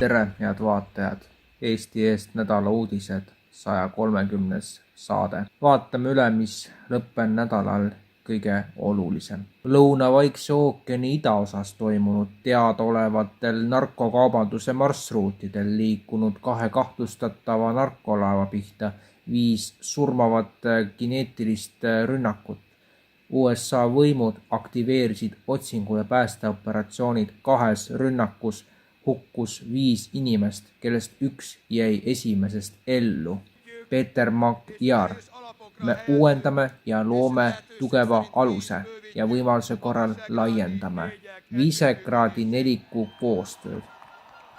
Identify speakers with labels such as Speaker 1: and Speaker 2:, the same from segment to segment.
Speaker 1: Tere, head vaatajad! Eesti eest nädala uudised 130. saade. Vaatame üle, mis lõppenud nädalal kõige olulisem. Lõuna-Vaikse ookeani idaosas toimunud teadaolevatel narkokaubanduse marsruutidel liikunud 2 kahtlustatava narkolaeva pihta 5 surmavat kineetilist rünnakut. USA võimud aktiveerisid otsingu- ja päästeoperatsioonid 2 rünnakus, hukkus 5 inimest, kellest 1 jäi esimesest ellu. Peeter Magyar. Me uuendame ja loome tugeva aluse ja võimaluse korral laiendame Visegradi 4 koostööd.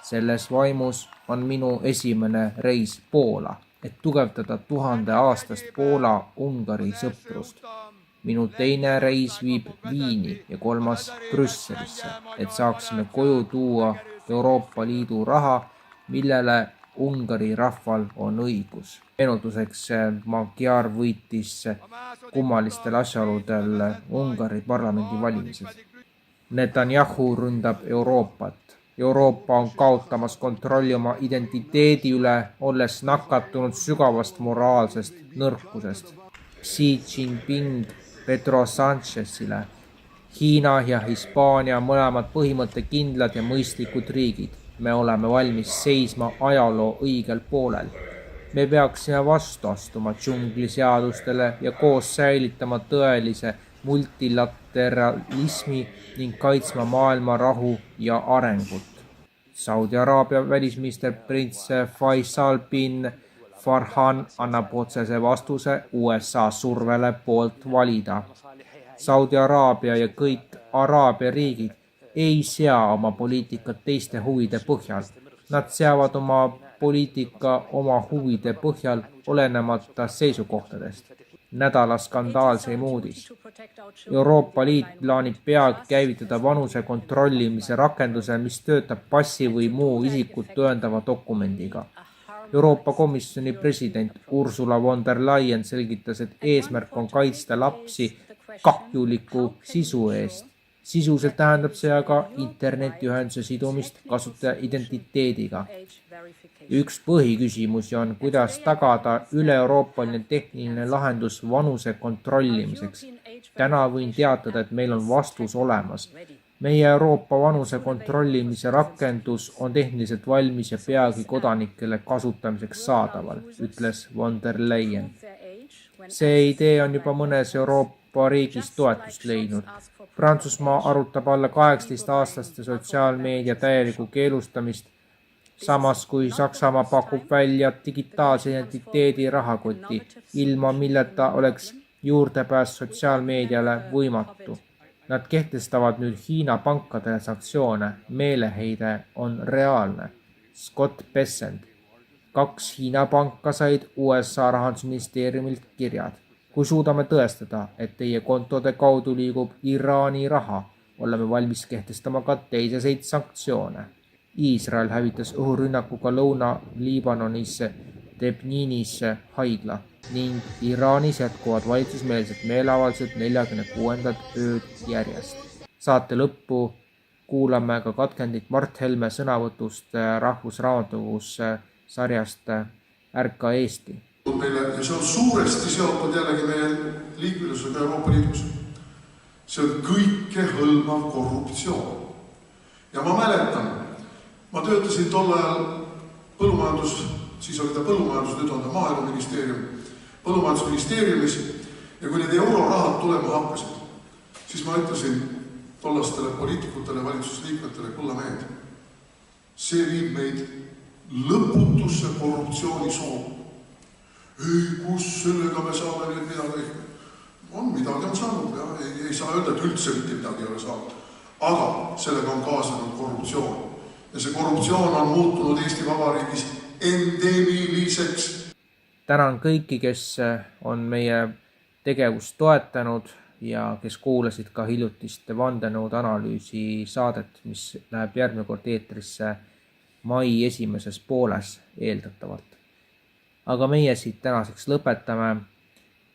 Speaker 1: Selles vaimus on minu esimene reis Poola, et tugevdada 1000-aastast Poola-Ungari sõprust. Minu teine reis viib Viini ja 3. Brüsselisse, et saaksime koju tuua Euroopa Liidu raha, millele Ungari rahval on õigus. Meenutuseks Magyar võitis kummalistel asjaoludel Ungari parlamendi valimised. Netanyahu ründab Euroopat. Euroopa on kaotamas kontrolli oma identiteedi üle, olles nakatunud sügavast moraalsest nõrkusest. Xi Jinping Pedro Sanchezile. Hiina ja Hispaania on mõlemad põhimõttekindlad ja mõistlikud riigid. Me oleme valmis seisma ajaloo õigel poolel. Me peaksime vastu astuma džungliseadustele ja koos säilitama tõelise multilateralismi ning kaitsma maailma rahu ja arengut. Saudi Araabia välisminister prints Faisal bin Farhan annab otsese vastuse USA survele poolt valida. Saudi Araabia ja kõik Araabia riigid ei sea oma poliitikat teiste huvide põhjal. Nad seavad oma poliitika oma huvide põhjal olenemata seisukohtadest. Nädala skandaalseim uudis. Euroopa Liit plaanib peagi käivitada vanuse kontrollimise rakenduse, mis töötab passi või muu isikut tõendava dokumendiga. Euroopa Komisjoni president Ursula von der Leyen selgitas, et eesmärk on kaitsta lapsi kahjuliku sisu eest. Sisuliselt tähendab see aga internetiühenduse sidumist kasutaja identiteediga. Üks põhiküsimusi on, kuidas tagada üle-euroopaline tehniline lahendus vanuse kontrollimiseks. Täna võin teatada, et meil on vastus olemas. Meie Euroopa vanuse kontrollimise rakendus on tehniliselt valmis ja peagi kodanikele kasutamiseks saadaval, ütles von der Leyen. See idee on juba mõnes Euroopa riigis toetust leidnud. Prantsusmaa arutab alla 18-aastaste sotsiaalmeedia täielikku keelustamist, samas kui Saksamaa pakub välja digitaalse identiteedi rahakoti, ilma milleta oleks juurdepääs sotsiaalmeediale võimatu. Nad kehtestavad nüüd Hiina pankadele sanktsioone. Meeleheide on reaalne. Scott Bessent. 2 Hiina panka said USA rahandusministeeriumilt kirjad. Kui suudame tõestada, et teie kontode kaudu liigub Iraani raha, oleme valmis kehtestama ka teiseseid sanktsioone. Iisrael hävitas õhurünnakuga Lõuna-Liibanonis Debninis haigla ning Iraanis jätkuvad valitsusmeelsed meeleavaldused 46. ööd järjest. Saate lõppu kuulame ka katkendit Mart Helme sõnavõtust Rahvusraamatukogus sarjast Ärka Eesti.
Speaker 2: Ja see on suuresti seotud jällegi meie liikmesusega Euroopa Liidus. See on kõikehõlmav korruptsioon. Ja ma mäletan, ma töötasin tol ajal siis oli ta põllumajandus, nüüd on ta maaeluministeerium, põllumajandusministeeriumis, ja kui need eurorahad tulema hakkasid, siis ma ütlesin tollastele poliitikutele, valitsusliikmetele, kulla mehed, see viib meid lõputusse korruptsioonisoonu. Ei, kus sellega me saame nüüd midagi? Midagi on saanud, ja ei saa öelda, et üldse mitte midagi ei ole saanud. Aga sellega on kaasanud korruptsioon. Ja see korruptsioon on muutunud Eesti Vabariigis endemiliseks.
Speaker 1: Tänan kõiki, kes on meie tegevust toetanud ja kes kuulasid ka hiljutist vandenõude analüüsi saadet, mis läheb järgmine kord eetrisse mai esimeses pooles eeldatavalt. Aga meie siit tänaseks lõpetame.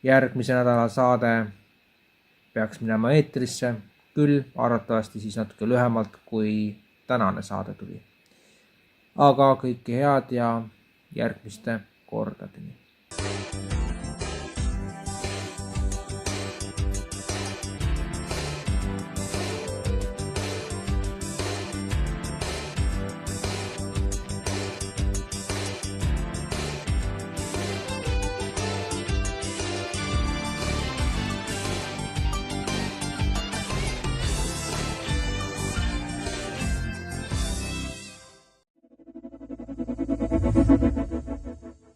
Speaker 1: Järgmise nädala saade peaks minema eetrisse, küll arvatavasti siis natuke lühemalt kui tänane saade tuli. aga kõike head ja järgmiste kordadeni.